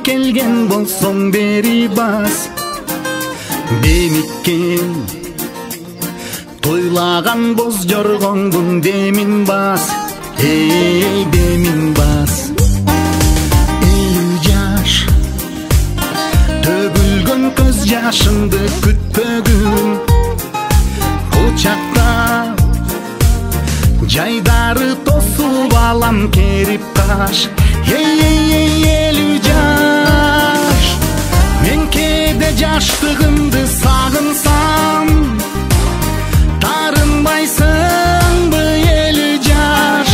kelgen bolsоң beri bas. Benikken toylagan boz jorgоңдун demin bas. Ey demin bas. 50 yaş tөгүлгөн көз жашыңды күтпөгүн. Кучакта жайдары тосуп алам керип каш. Ey 50 yaş мен кээде жаштыгымды сагынсам, тарынбайсыңбы 50 yaş?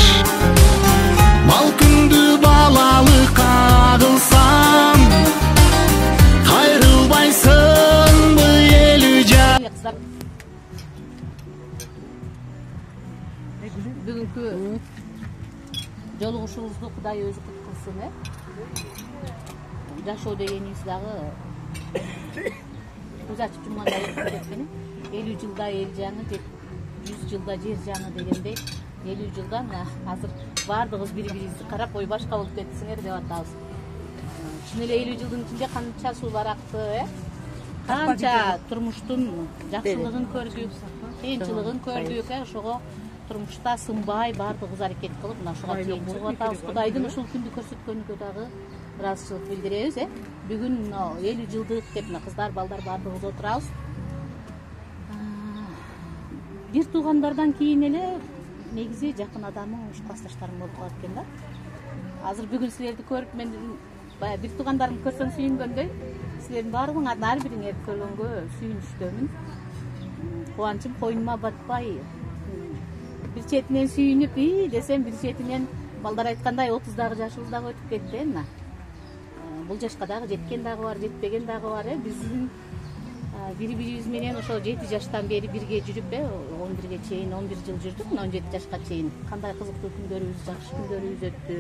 Бал күндү балалыкка кылсам, кайрылбайсыңбы 50 yaş? Бүгүнкү жолугушуңузду Кудай өзү куткарсын, Жашоо дегениңиз дагы көз ачып жумгандай кеткен. 50 жылда эл жаңы, 100 жылда жер жаңы дегендей, 50 жылдан азыр баардыгыбыз бири-бирибизди карап, ой башка болуп кетсиңер деп атабыз. Чын эле 50 жылдын ичинде канча сууларакты, канча турмуштун жакшылыгын көрдүк, кыйынчылыгын көрдүк, ошого турмушта сынбай баардыгыбыз аракет кылып, мына ушуга чейин чыгып атабыз. Кудайдын ушул күндү көрсөткөнүгө дагы ыраазычылык билдиребиз. Бүгүн 50 жылдык деп кыздар, балдар баардыгыбыз отурабыз. Бир туугандардан кийин эле негизи жакын адамың, уш классташтарың болуп калат экен да. Азыр бүгүн силерди көрүп, мен баягы бир туугандарымды көрсөң сүйүнгөндөй, силердин баардыгыңарды ар бириңерди көргөнгө сүйүнүчтөмүн. Кубанычым койнума батпай, бир четинен сүйүнүп десем, бир четинен балдар айткандай 30 жашыбыз дагы өтүп кетти. Бул жашка дагы жеткен дагы бар, жетпеген дагы бар. Биздин бири-бирибиз менен ошо 7 жаштан бери бирге жүрүп, 11ге чейин 11 жыл жүрдүк, 17 жашка чейин. Кандай кызыктуу күндөрүбүз, жакшы күндөрүбүз өттү.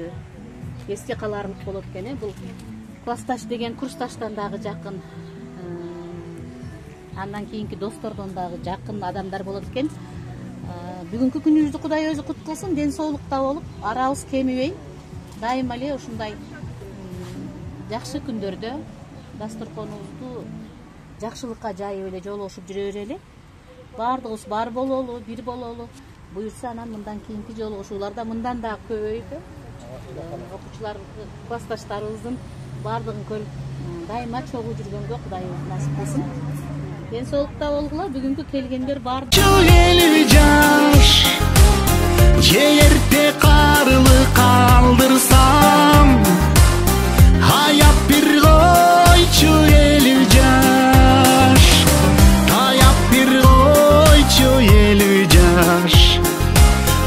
Эске каларлык болот экен. Бул классташ деген курсташтан дагы жакын. Андан кийинки достордон дагы жакын адамдар болот экен. Бүгүнкү күнүбүздү Кудай өзү куткарсын, ден соолукта болуп, арабыз кемибей, дайыма эле ушундай жакшы күндөрдө дасторконубузду жакшылыкка жайып эле жолугушуп жүрө берели. Баардыгыбыз бар бололу, бир бололу. Буюрса анан мындан кийинки жолугушууларда мындан дагы көбөйүп, окуучулар, классташтарыбыздын баардыгын көрүп, дайыма чогуу жүргөнгө Кудайыбыз насип кылсын. Ден соолукта болгула. Бүгүнкү келгендер бар. 50 yaş жерде карылы калдырсам, аяп бир койчу 50 yaş, таяп бир койчу 50 yaş,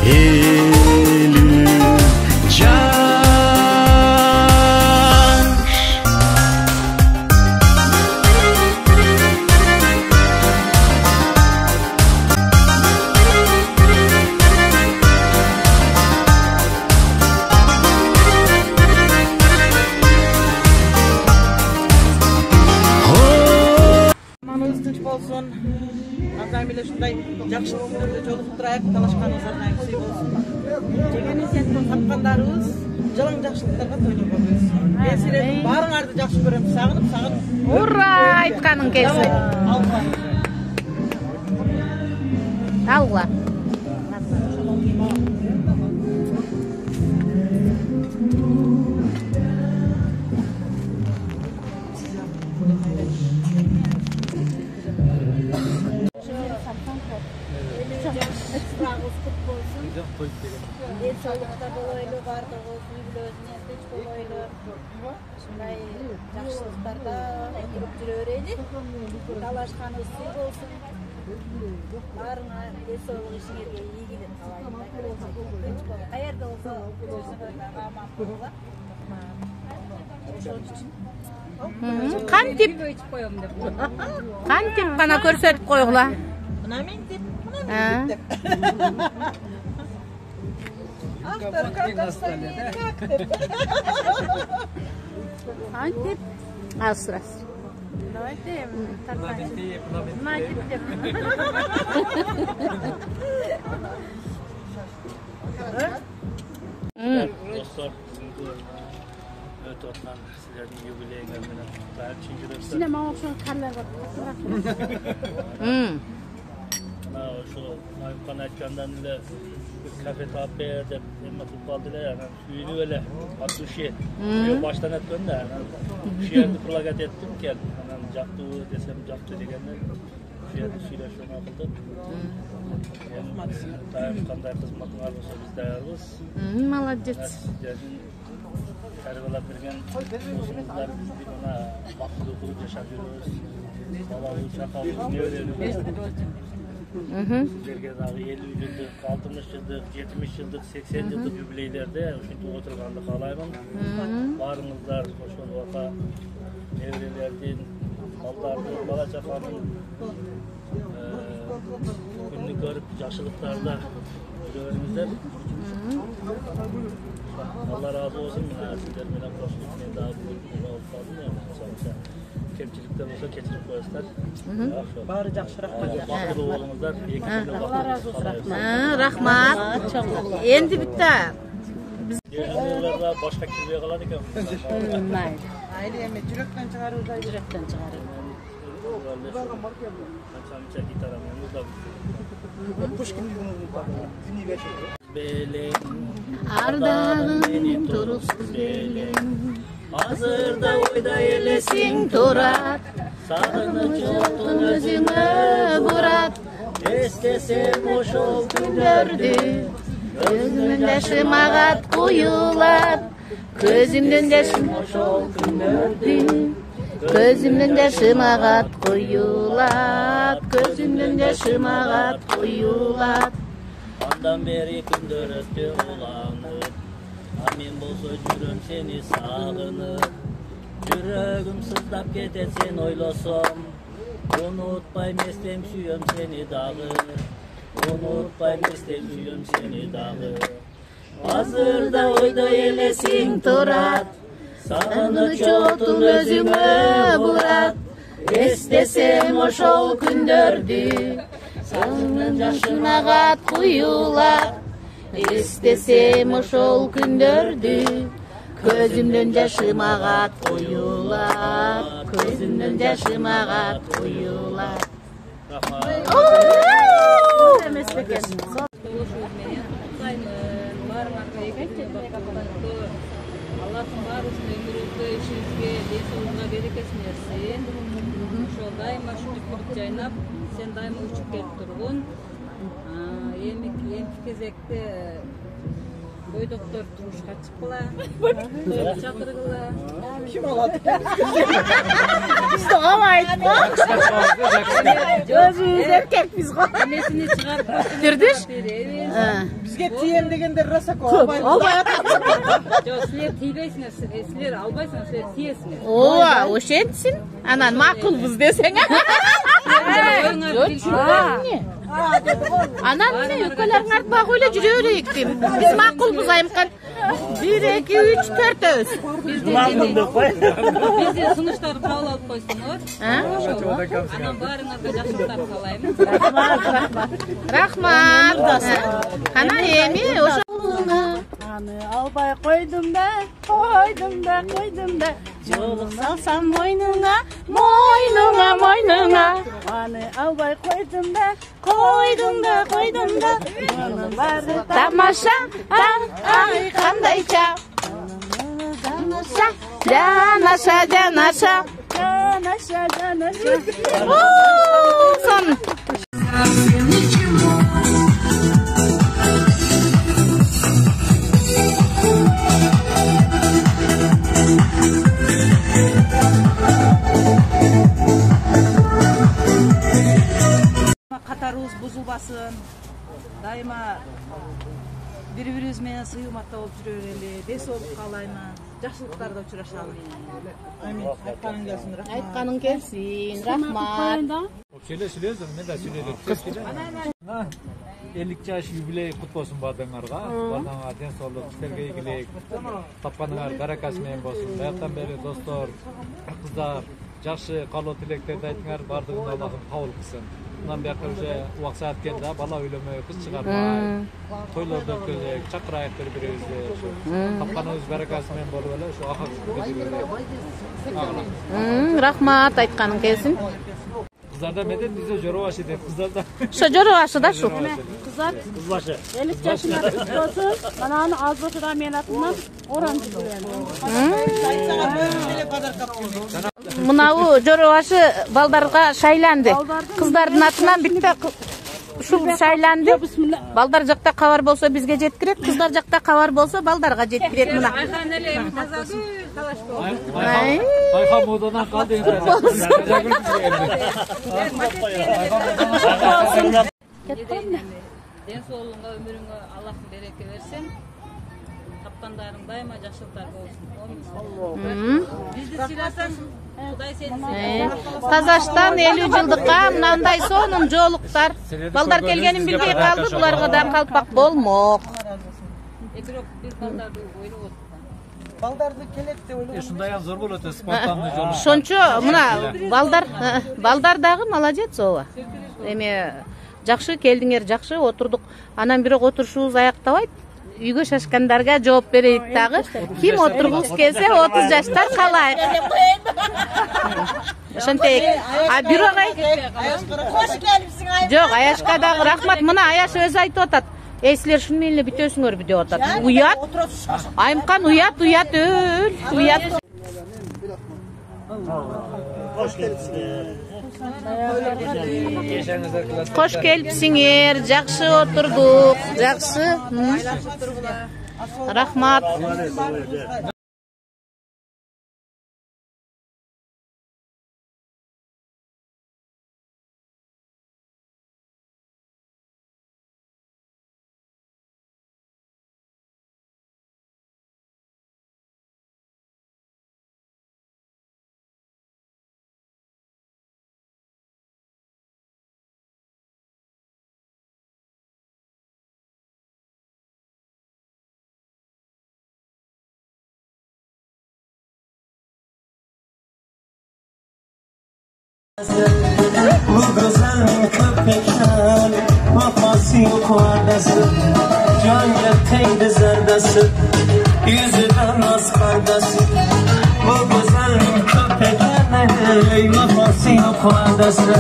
50 yaş. Болsun, Azam ile şunday jakşılık күндөрдө жолуктурайык, талашканыңыздар насип болсун. Жегениз тапкандарыбыз жалаң жакшылыктарга тойлоп көрөбүз. Мен силердин баарыңарды жакшы көрөм, сагынып. Ура, айтканың келсе. Алла. Ел соолукта болойлу, баардыгыбыз үй-бүлөбүздүн тынч болойлу. Ушундай жакшылыктарда туруп жүрө берели. Талашканыбыз сый болсун. Баарыңа эл соолук ишиңерге ийгилик каалайм. Каерде болсо жүрсөңөр аман болгула. Кантип гана көрсөтүп койгула. Мына мен деп, Автор как оставили, как ты? Антип. Асрас. Давайте өтіп жатқан сіздердің юбилейіңермен құттықтаймын шын жүректен. Sinema okşan karlar var. Ana şu Ayıpkan aytkandan ile bir kafe tap ber dep emma tutup kaldılar yani üylü öyle atı şey. Baştan etken de şu yerde plakat ettim ki anam jaktı desem jaktı degenler şu yerde söyleşme yapıldı. Daim kanday hizmetin arzusu biz dayarız. Молодец. Sizlerin tarifalap bergen dostumuzlar bizdik ona baktığı okurup yaşatıyoruz. Babalı çakalımız ne öğreniyoruz. Sizlerge dağı 50 yıllık, 60 yıllık, 70 yıllık, 80 yıllık jubileylerde uşuntu oturgandı kalayman. Barыңızдар ошол вака неврелердин, балдардын, бала чаканын күнү көрүп жакшылыктарда жүрө бериңиздер. Allah razı olsun. Sizler menен кошулуп мен дагы болуп калдым. Кемчиликтер болсо кечирип коесуздар. Баары жакшы, рахмат. Бактылуу болуңуздар. Allah razı olsun. Rahmat. Endi bitta Yerlerde başka kirliye kalan ekan. Ayli eме жүрөктөн чыгаруудай жүрөктөн чыгаруу. Kança gitaramız da. Belin ardağın turuksuz belin. Hazırda oyda Elesin turat. Sağını Çotun özüne burat. Estesem oşol Gördü. Gözümün yaşım ağat kuyulat. Gözümün yaşım oşol gördü. Gözümün yaşım ağat kuyulat. Gözümün yaşım ağat kuyulat. Andan beri gündür öttü olanır. Amin bolsa жүрөм seni sağınır. Жүрөгүм сыздап кетет sen ойлосом. Unutpayım estem sүйөм seni dagы. Unutpayım estem sүйөm seni dagы. Hazırda oyda elesin turat. Sağыныç otun özüme burat. Estesem oşol gündördü. Sağının yaşın ağat kuyulat. Estesem oşol gündördü. Gözümden yaşım ağat kuyulat. Gözümden yaşım ağat kuyulat. Allah'ın barışın ömrünüzde, işinizge, densoğluğuna bereketini versin. Ошол дайыма шүрүп жайнап, сен дайыма учуп келип тургун. Эми кезекте бой доктор турмушка чыккыла. Тойго чакыргыла. Kim alады? Bizde olmaydı. Gözümüz erkek biz koy. Эмесини чыгарып Дирдиш? Бизге тием дегендер раса көп. Жок, силер тийбейсиңер, силер албайсыңар, силер тиесиңер. Ооба, ошентсин. Анан макулбуз десең. Анан міне өкөлөрүң артпа койло жүрө берейик дейм. Биз макулбуз айымкан. 1, 2, 3, 4-өбүз. Бизде сунуштарды кабыл алып койсоңор. Анан баарыңарга жакшылыктар каалайм. Рахмат. Кана эми ошо Аны албай койдум да. Жолук салсам мойнуңа. Аны албай койдум да. Аны баары тамаша, ай кандайча. Жанаша. жанаша. Сон. Катарыбыз бузулбасын. Дайыма бири-бирибиз менен сыйматта болуп жүрө берели. Дес болуп калайлы. Жакшылыктарда учурашалы. Амин. Айтканың келсин, рахмат. Айтканың келсин, рахмат. Сүйлөшүлөбүз, мен да сүйлөйт. 50 жаш юбилей кут болсун баардыгыңарга. Баардыгыңарга ден соолук, силерге ийгилик. Тапканыңар баракасы менен болсун. Бияктан бери достор, кыздар, жакшы каалоо тилектерди айтыңар, баардыгын Аллахым кабыл кылсын. Bundan bir уже убак саат келди, бала үйлөнмөй, кыз чыгармай. Тойлорду өткөзөйүк, чакырайык бири-бирибизди. Тапканыбыз баракасы менен болуп эле ушу ахак жүргүзүп. Рахмат, айтканың келсин. Кыздарда медет бизе жорообашы деп, кыздарда. Ошо жорообашы да шу. Kızlar Kızbaşı. 50 yaşında kız olsun. Bana onu az boşuna men atından orandı bilen. Сага эле подарка алып. Мынабу жорообашы балдарга шайланды. Кыздардын атынан битте ушул шайланды. Балдар жакта кабар болсо бизге жеткирет, кыздар жакта кабар болсо балдарга жеткирет мына. Айхан эле тазады, талашпа. Ayhan modadan kaldı енді. Ден соолугуңа, өмүрүңө Аллахым береке берсин. Тапкандарың дайыма жакшылыктар болсун. Бизди сыйласаң, Кудай сени Тазаштан 50 жылдыкка мынандай сонун жоолуктар. Балдар келгенин билбей калды, буларга да калпак болмок. бирок биз балдарды ойлоп отурдук. Балдарды келет деп ойлогом. Şundayan zor bol öte spontanlı jolu. Ошончо мына балдар дагы молодец ооба. Эми жакшы келдиңер, жакшы отурдук. Анан бирок отурушубуз аяктабайт. Үйгө шашкандарга жооп берейик дагы. Ким отургус келсе 30 жаштар калайык. Ошентейик. А бирок Hoş gelmişsin ay. жок, Аяшка дагы рахмат. Мына Аяш өзү айтып атат. Силер шуну менен эле бүтөсүңөрбү деп атат. Уят. Айымкан уят, уят өл. Уят. Hoş geldiniz. Кош келипсиңер, жакшы отурдук. Жакшы. Рахмат. Bu güzel köpekler vefası yok adası. Can yataydı zerdası, yüzüden az kardası. Bu güzel köpekler vefası yok adası.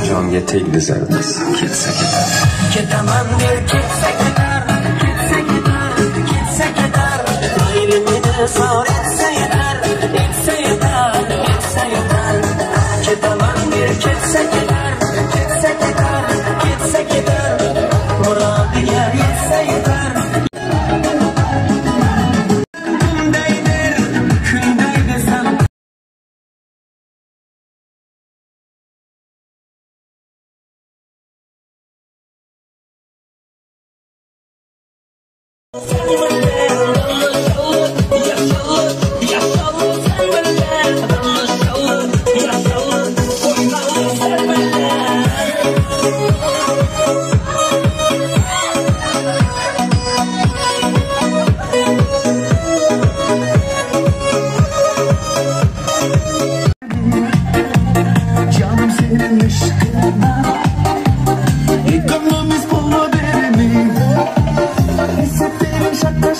Can yataydı zerdası, gitse gider. Ketemem bir gitse gider, gitse gider, gitse gider. Ayrımını sor etse yeter, etse yeter, etse yeter. Ketemem bir gitse gider, gitse gider, gitse gider. Muradı yer yetse yeter. Kündeydir, kündeydir sen. Canım senin aşkına, gönlümüz bulma verimi. Hissettiğim şaktaş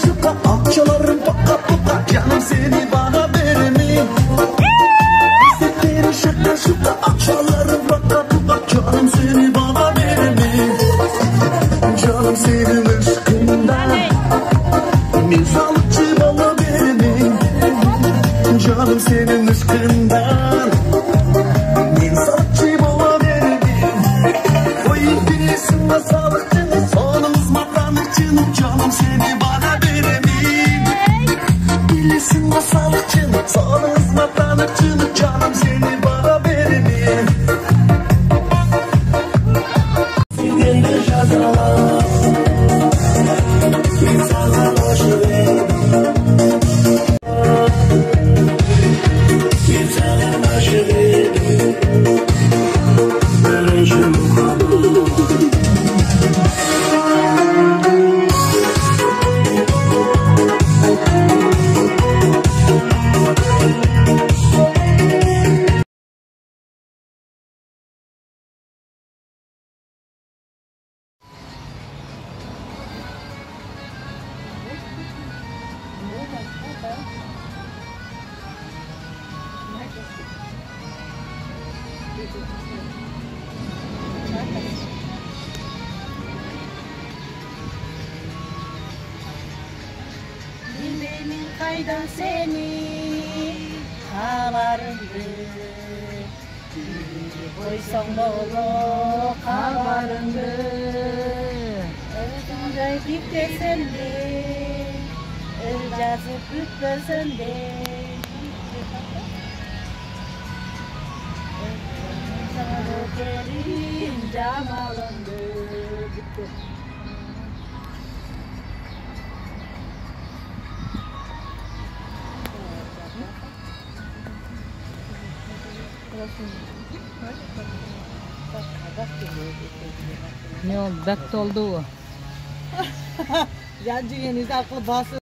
aydan seni kabarındı koysam bolu kabarındı özümde git desem de yazıp bütmesem de sana gelin camalındı bitti. Ne oldu? Bek doldu o. Yancı yeniz akıl bası.